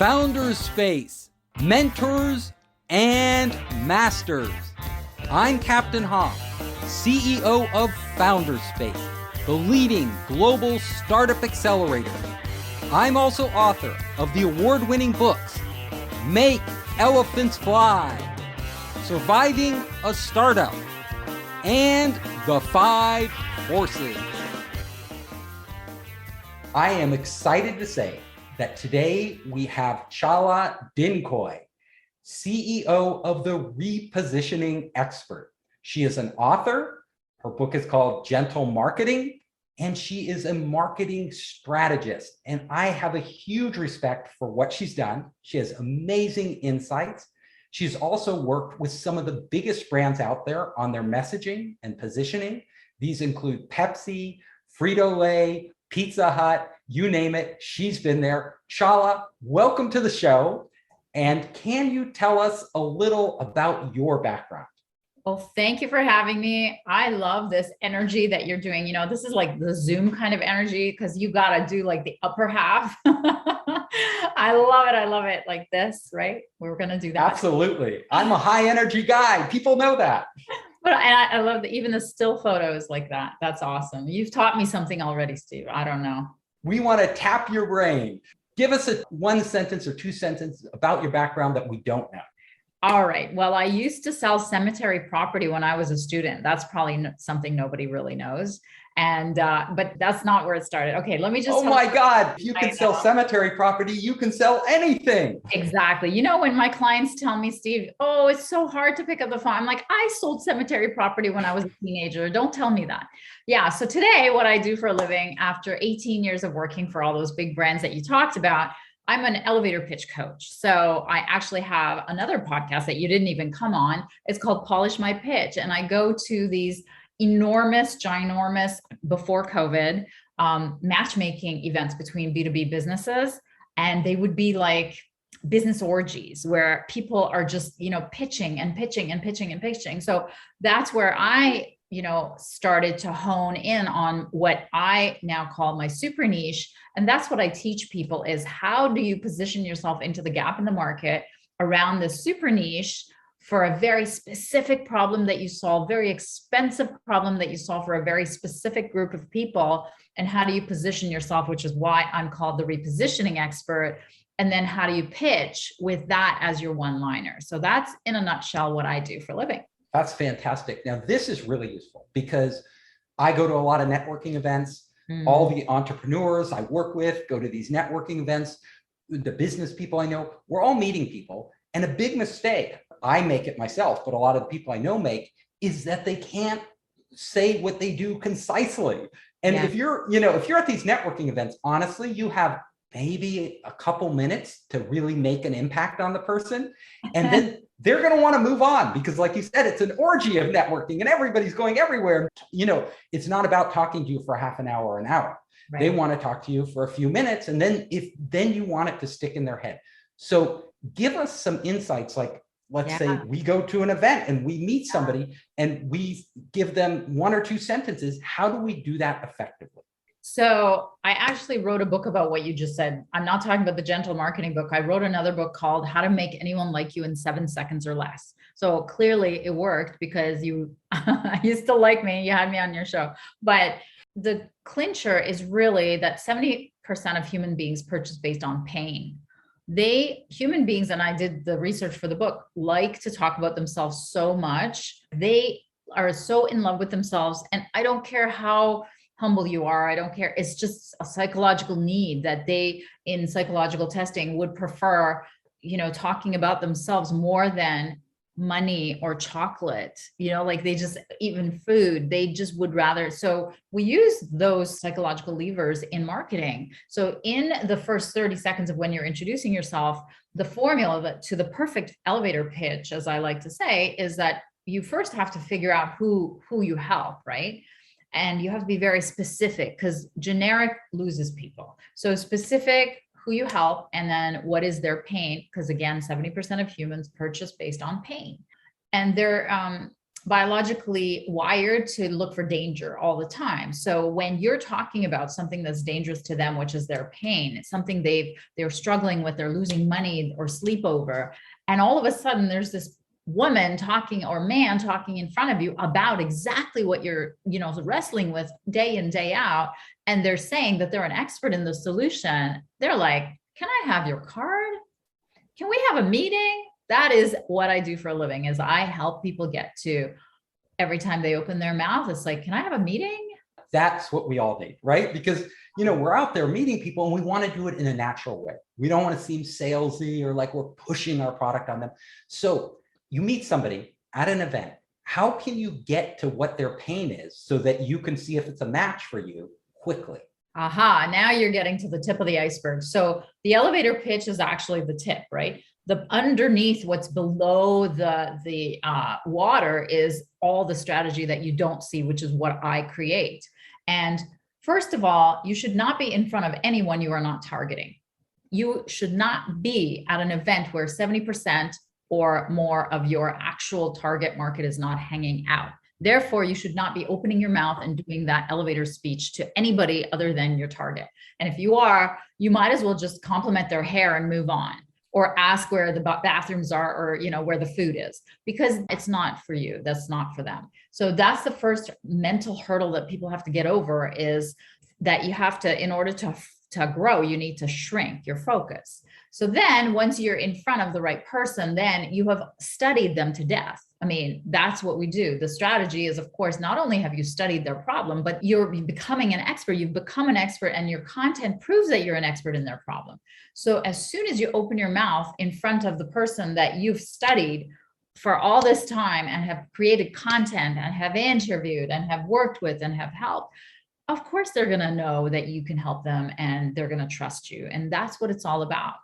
Founders Space, Mentors and Masters. I'm Captain Hoff, CEO of Founders Space, the leading global startup accelerator. I'm also author of the award-winning books, Make Elephants Fly, Surviving a Startup, and The 5 Forces. I am excited to say that today we have Chala Dincoy, CEO of the Repositioning Expert. She is an author. Her book is called Gentle Marketing, and she is a marketing strategist. And I have a huge respect for what she's done. She has amazing insights. She's also worked with some of the biggest brands out there on their messaging and positioning. These include Pepsi, Frito Lay, Pizza Hut, you name it, she's been there. Chala, welcome to the show. And can you tell us a little about your background? Well, thank you for having me. I love this energy that you're doing. You know, this is like the Zoom kind of energy because you got to do like the upper half. I love it. I love it like this, right? We're going to do that. Absolutely. I'm a high energy guy. People know that. But I love even the still photos like that. That's awesome. You've taught me something already, Steve. I don't know. We want to tap your brain. Give us a one sentence or two sentences about your background that we don't know. All right. Well, I used to sell cemetery property when I was a student. That's probably something nobody really knows. And, but that's not where it started. Okay. Let me just. Oh my God. If you can sell cemetery property, you can sell anything. Exactly. You know, when my clients tell me, Steve, oh, it's so hard to pick up the phone. I'm like, I sold cemetery property when I was a teenager. Don't tell me that. Yeah. So today, what I do for a living after 18 years of working for all those big brands that you talked about, I'm an elevator pitch coach. So I actually have another podcast that you didn't even come on. It's called Polish My Pitch. And I go to these enormous, ginormous, before COVID, matchmaking events between B2B businesses. And they would be like business orgies where people are just, you know, pitching and pitching and pitching and pitching. So that's where I, you know, started to hone in on what I now call my super niche. And that's what I teach people is how do you position yourself into the gap in the market around this super niche for a very specific problem that you solve, very expensive problem that you solve for a very specific group of people. And how do you position yourself, which is why I'm called the repositioning expert. And then how do you pitch with that as your one-liner? So that's in a nutshell what I do for a living. That's fantastic. Now, this is really useful because I go to a lot of networking events. All the entrepreneurs I work with go to these networking events. The business people I know, we're all meeting people. And a big mistake, I make it myself, but a lot of the people I know make, is that they can't say what they do concisely. And if you're, you know, if you're at these networking events, honestly, you have maybe a couple minutes to really make an impact on the person. And then they're going to want to move on because like you said, it's an orgy of networking and everybody's going everywhere. You know, it's not about talking to you for half an hour or an hour. Right. They want to talk to you for a few minutes. And then then you want it to stick in their head. So give us some insights. Like, let's say we go to an event and we meet somebody and we give them one or two sentences. How do we do that effectively? So I actually wrote a book about what you just said. I'm not talking about the Gentle Marketing book. I wrote another book called How to Make Anyone Like You in 7 Seconds or Less. So clearly it worked because you still like me. You had me on your show. But the clincher is really that 70% of human beings purchase based on pain. Human beings, and I did the research for the book, like to talk about themselves so much. They are so in love with themselves. And I don't care how humble you are. I don't care. It's just a psychological need that they, in psychological testing, would prefer, you know, talking about themselves more than money or chocolate, you know, like they just, even food, they just would rather. So we use those psychological levers in marketing. So in the first 30 seconds of when you're introducing yourself, the formula to the perfect elevator pitch, as I like to say, is that you first have to figure out who you help, right? And you have to be very specific because generic loses people. So specific, who you help, and then what is their pain? Because again, 70% of humans purchase based on pain. And biologically wired to look for danger all the time. So when you're talking about something that's dangerous to them, which is their pain, it's something they're struggling with, they're losing money or sleep over, and all of a sudden there's this woman talking or man talking in front of you about exactly what you're, wrestling with day in, day out, and they're saying that they're an expert in the solution, they're like, can I have your card? Can we have a meeting? That is what I do for a living, is I help people get to, every time they open their mouth, it's like, can I have a meeting? That's what we all need, right? Because, we're out there meeting people and we want to do it in a natural way. We don't want to seem salesy or like we're pushing our product on them. So you meet somebody at an event, how can you get to what their pain is so that you can see if it's a match for you quickly? Aha, now you're getting to the tip of the iceberg. So the elevator pitch is actually the tip, right? The underneath, what's below the water, is all the strategy that you don't see, which is what I create. And first of all, you should not be in front of anyone you are not targeting. You should not be at an event where 70% or more of your actual target market is not hanging out. Therefore, you should not be opening your mouth and doing that elevator speech to anybody other than your target. And if you are, you might as well just compliment their hair and move on, or ask where the bathrooms are, or where the food is, because it's not for you. That's not for them. So that's the first mental hurdle that people have to get over, is that you have to, in order to grow, you need to shrink your focus. So then once you're in front of the right person, then you have studied them to death. I mean, that's what we do. The strategy is, of course, not only have you studied their problem, but you're becoming an expert. You've become an expert, and your content proves that you're an expert in their problem. So as soon as you open your mouth in front of the person that you've studied for all this time and have created content and have interviewed and have worked with and have helped, of course, they're going to know that you can help them and they're going to trust you. And that's what it's all about.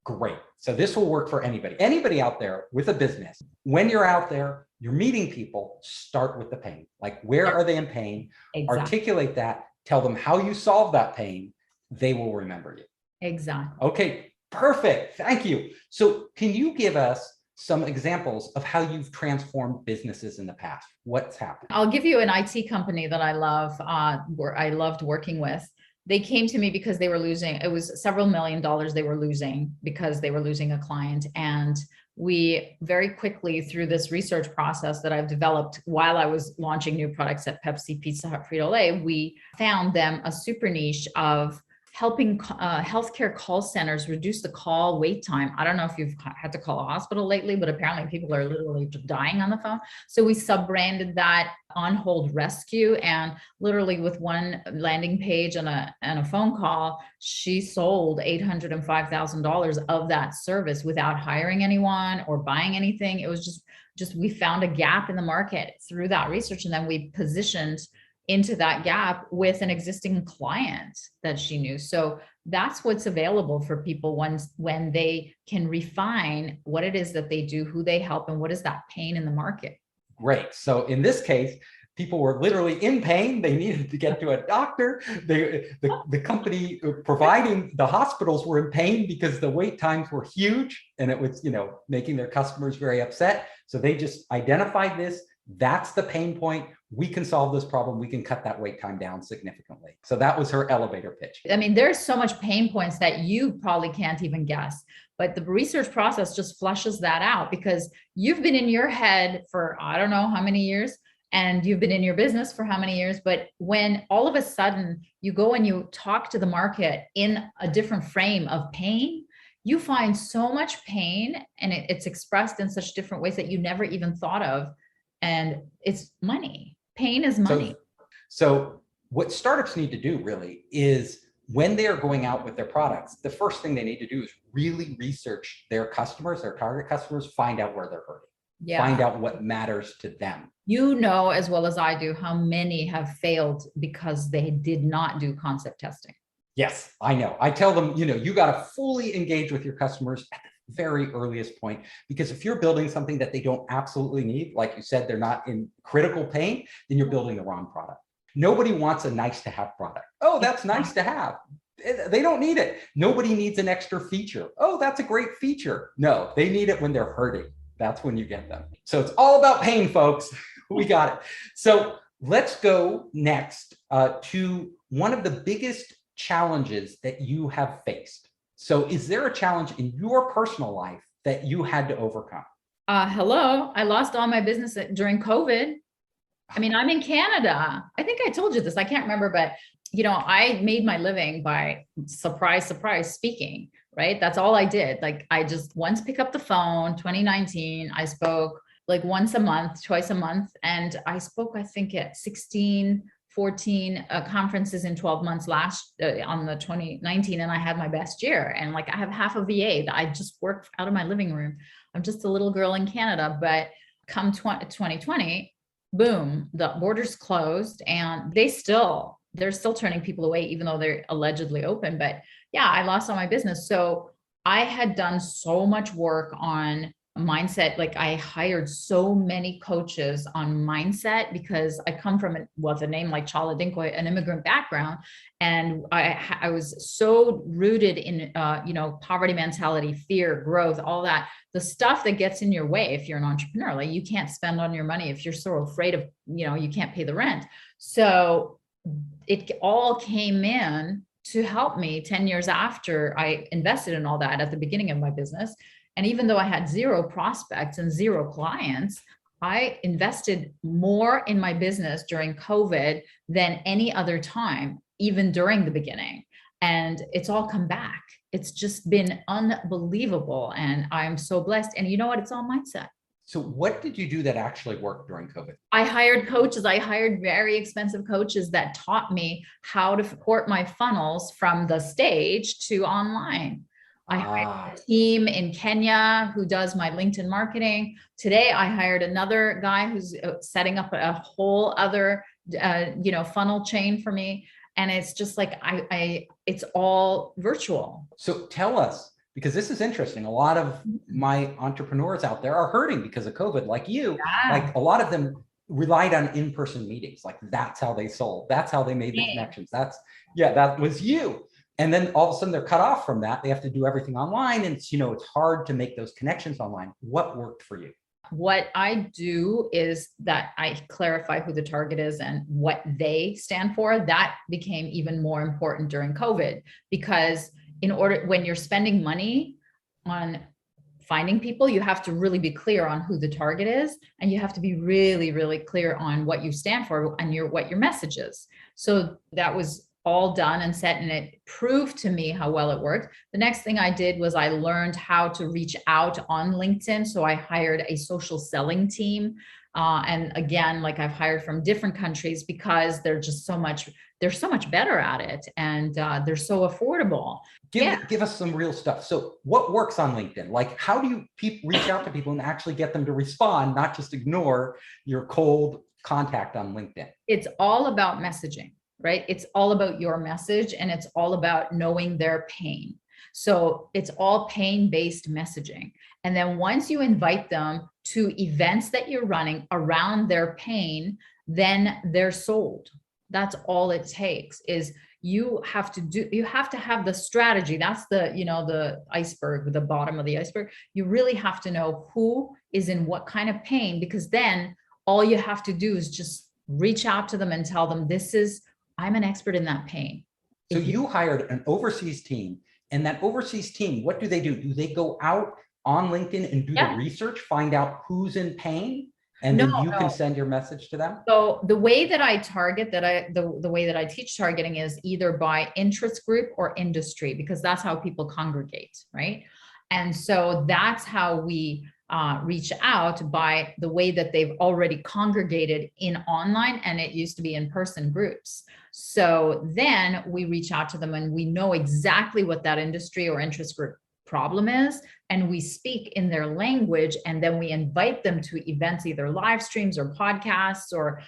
Great. So this will work for anybody out there with a business. When you're out there, you're meeting people, start with the pain. Like, where are they in pain? Exactly. Articulate that, tell them how you solve that pain. They will remember you. Exactly. Okay, perfect. Thank you. So can you give us some examples of how you've transformed businesses in the past? What's happened? I'll give you an IT company that I love, where I loved working with. They came to me because they were losing, it was several $1 million they were losing because they were losing a client. And we very quickly, through this research process that I've developed while I was launching new products at Pepsi, Pizza Hut, Frito Lay, we found them a super niche of helping healthcare call centers reduce the call wait time. I don't know if you've had to call a hospital lately, but apparently people are literally dying on the phone. So we sub-branded that On Hold Rescue, and literally with one landing page and a phone call, she sold $805,000 of that service without hiring anyone or buying anything. It was just we found a gap in the market through that research, and then we positioned into that gap with an existing client that she knew. So that's what's available for people when they can refine what it is that they do, who they help, and what is that pain in the market. Great. So in this case, people were literally in pain. They needed to get to a doctor. The company providing the hospitals were in pain because the wait times were huge, and it was, making their customers very upset. So they just identified this. That's the pain point. We can solve this problem. We can cut that wait time down significantly. So that was her elevator pitch. I mean, there's so much pain points that you probably can't even guess, but the research process just flushes that out, because you've been in your head for, I don't know how many years, and you've been in your business for how many years. But when all of a sudden you go and you talk to the market in a different frame of pain, you find so much pain, and it's expressed in such different ways that you never even thought of. And it's money. Pain is money. So what startups need to do really is, when they are going out with their products, the first thing they need to do is really research their customers, their target customers, find out where they're hurting. Yeah. Find out what matters to them. You know as well as I do how many have failed because they did not do concept testing. Yes, I know. I tell them, you got to fully engage with your customers at the very earliest point, because if you're building something that they don't absolutely need, like you said, they're not in critical pain, then you're building the wrong product. Nobody wants a nice to have product. Oh, that's nice to have. They don't need it. Nobody needs an extra feature. Oh, that's a great feature. No, they need it when they're hurting. That's when you get them. So it's all about pain, folks. We got it. So let's go next to one of the biggest challenges that you have faced. So is there a challenge in your personal life that you had to overcome? Hello, I lost all my business during COVID. I mean, I'm in Canada. I think I told you this. I can't remember, but I made my living by surprise speaking, right? That's all I did. Like I just once pick up the phone, 2019, I spoke like once a month, twice a month. And I spoke, I think at 16, 14 conferences in 12 months on the 2019. And I had my best year. And like, I have half a VA that I just work out of my living room. I'm just a little girl in Canada, but come 2020, boom, the borders closed and they're still turning people away, even though they're allegedly open. But yeah, I lost all my business. So I had done so much work on mindset. Like I hired so many coaches on mindset because I come from a name like Chala Dincoy, an immigrant background. And I was so rooted in, poverty mentality, fear, growth, all that, the stuff that gets in your way. If you're an entrepreneur, like you can't spend on your money if you're so afraid of, you can't pay the rent. So it all came in to help me 10 years after I invested in all that at the beginning of my business. And even though I had zero prospects and zero clients, I invested more in my business during COVID than any other time, even during the beginning. And it's all come back. It's just been unbelievable. And I'm so blessed. And you know what? It's all mindset. So what did you do that actually worked during COVID? I hired coaches. I hired very expensive coaches that taught me how to support my funnels from the stage to online. I hired a team in Kenya who does my LinkedIn marketing. Today, I hired another guy who's setting up a whole other, funnel chain for me. And it's just like, it's all virtual. So tell us, because this is interesting. A lot of my entrepreneurs out there are hurting because of COVID, like you. Yeah. Like a lot of them relied on in-person meetings. Like that's how they sold. That's how they made the connections. That was you. And then all of a sudden they're cut off from that. They have to do everything online. And it's, it's hard to make those connections online. What worked for you? What I do is that I clarify who the target is and what they stand for. That became even more important during COVID because when you're spending money on finding people, you have to really be clear on who the target is. And you have to be really, really clear on what you stand for and what your message is. So that was all done and set, and it proved to me how well it worked. The next thing I did was I learned how to reach out on LinkedIn. So I hired a social selling team. And again, like I've hired from different countries because they're so much better at it. And they're so affordable. Give us some real stuff. So what works on LinkedIn? Like, how do you reach out to people and actually get them to respond, not just ignore your cold contact on LinkedIn? It's all about messaging. Right? It's all about your message and it's all about knowing their pain. So it's all pain-based messaging. And then once you invite them to events that you're running around their pain, then they're sold. That's all it takes is you have to have the strategy. That's the iceberg, the bottom of the iceberg. You really have to know who is in what kind of pain, because then all you have to do is just reach out to them and tell them, I'm an expert in that pain. So you hired an overseas team, and that overseas team, what do? Do they go out on LinkedIn and do the research, find out who's in pain, and then you can send your message to them? So the way that I target the way that I teach targeting is either by interest group or industry, because that's how people congregate, right? And so that's how we reach out, by the way that they've already congregated in online, and it used to be in-person groups. So then we reach out to them and we know exactly what that industry or interest group problem is, and we speak in their language, and then we invite them to events, either live streams or podcasts or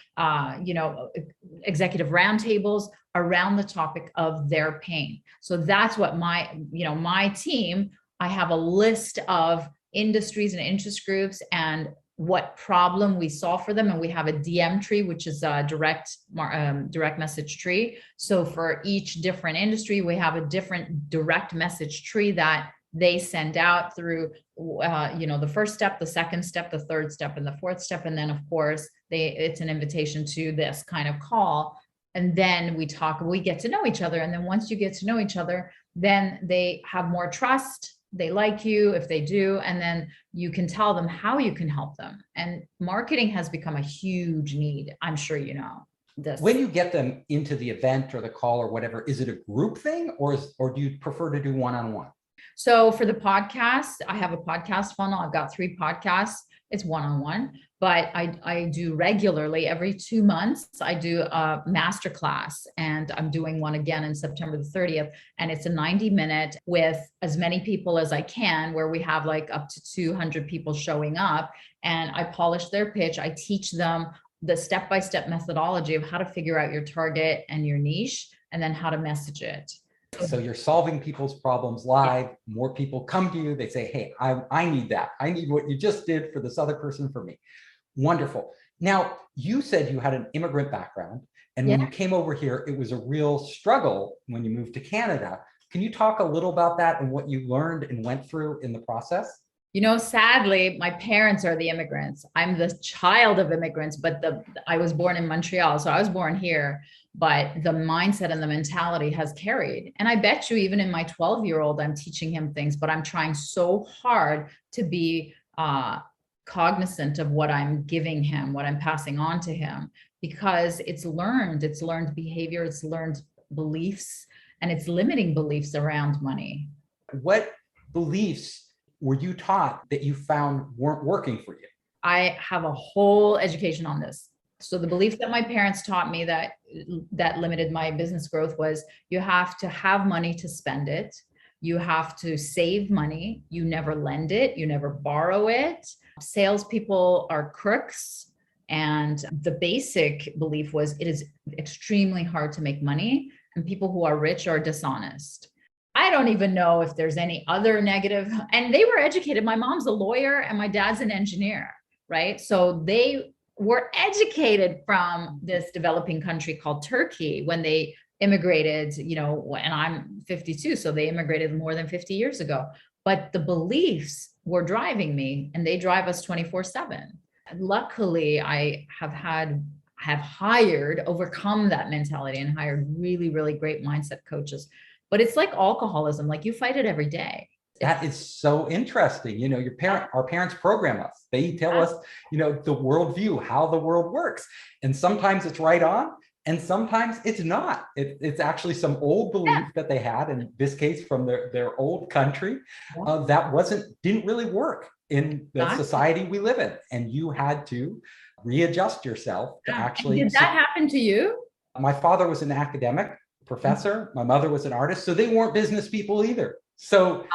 executive roundtables around the topic of their pain. So that's what my team, I have a list of industries and interest groups and what problem we solve for them. And we have a DM tree, which is a direct message tree. So for each different industry, we have a different direct message tree that they send out through, the first step, the second step, the third step, and the fourth step. And then of course it's an invitation to this kind of call. And then we get to know each other. And then once you get to know each other, then they have more trust. They like you if they do. And then you can tell them how you can help them. And marketing has become a huge need. I'm sure you know this. When you get them into the event or the call or whatever, is it a group thing or do you prefer to do one-on-one? So for the podcast, I have a podcast funnel. I've got 3 podcasts. It's one-on-one, but I do regularly every 2 months. I do a masterclass, and I'm doing one again in September the 30th. And it's a 90-minute with as many people as I can, where we have like up to 200 people showing up, and I polish their pitch. I teach them the step-by-step methodology of how to figure out your target and your niche, and then how to message it. So you're solving people's problems live. More people come to you. They say, hey, I need that. I need what you just did for this other person for me. Wonderful. Now, you said you had an immigrant background, and when you came over here, it was a real struggle when you moved to Canada. Can you talk a little about that and what you learned and went through in the process? Sadly, my parents are the immigrants. I'm the child of immigrants, but I was born in Montreal, so I was born here, but the mindset and the mentality has carried. And I bet you even in my 12-year-old, I'm teaching him things, but I'm trying so hard to be cognizant of what I'm giving him, what I'm passing on to him, because it's learned behavior, it's learned beliefs, and it's limiting beliefs around money. What beliefs were you taught that you found weren't working for you? I have a whole education on this. So the belief that my parents taught me that limited my business growth was you have to have money to spend it. You have to save money. You never lend it. You never borrow it. Salespeople are crooks. And the basic belief was it is extremely hard to make money, and people who are rich are dishonest. I don't even know if there's any other negative. And they were educated. My mom's a lawyer and my dad's an engineer, right? So they were educated from this developing country called Turkey when they immigrated, and I'm 52, so they immigrated more than 50 years ago. But the beliefs were driving me, and they drive us 24/7. Luckily, I have overcome that mentality and hired really, really great mindset coaches. But it's like alcoholism, like you fight it every day. That is so interesting. Our parents program us. They tell us, the worldview, how the world works. And sometimes it's right on, and sometimes it's not. It's actually some old belief that they had, in this case from their old country, that didn't really work in the society we live in. And you had to readjust yourself to actually. Did that happen to you? My father was an academic professor. My mother was an artist, so they weren't business people either. So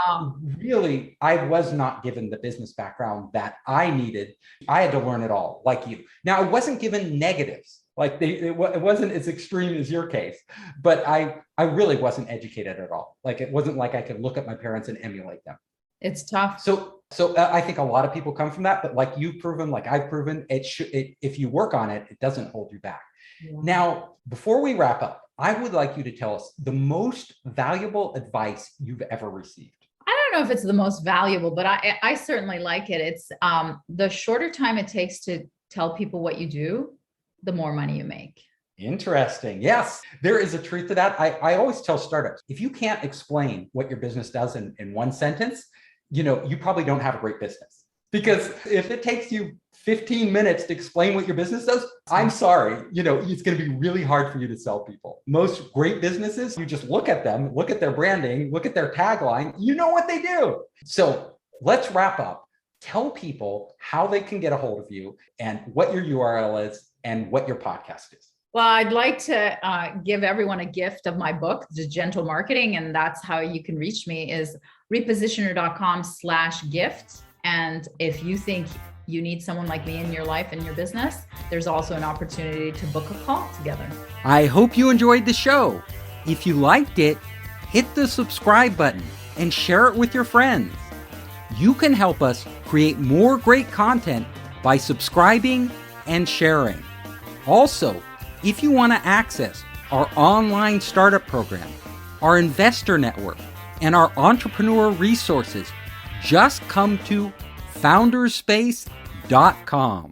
really, I was not given the business background that I needed. I had to learn it all, like you. Now, I wasn't given negatives. Like it wasn't as extreme as your case, but I really wasn't educated at all. Like it wasn't like I could look at my parents and emulate them. It's tough. So I think a lot of people come from that, but like you've proven, like I've proven, if you work on it, it doesn't hold you back. Yeah. Now, before we wrap up, I would like you to tell us the most valuable advice you've ever received. I don't know if it's the most valuable, but I certainly like it. It's the shorter time it takes to tell people what you do, the more money you make. Interesting. Yes, there is a truth to that. I always tell startups, if you can't explain what your business does in one sentence, you probably don't have a great business. Because if it takes you 15 minutes to explain what your business does, I'm sorry, it's going to be really hard for you to sell people. Most great businesses, you just look at them, look at their branding, look at their tagline, you know what they do. So let's wrap up. Tell people how they can get a hold of you and what your URL is and what your podcast is. Well, I'd like to give everyone a gift of my book, The Gentle Marketing, and that's how you can reach me is repositioner.com/gift. And if you think you need someone like me in your life and your business, there's also an opportunity to book a call together. I hope you enjoyed the show. If you liked it, hit the subscribe button and share it with your friends. You can help us create more great content by subscribing and sharing. Also, if you want to access our online startup program, our investor network, and our entrepreneur resources. Just come to founderspace.com.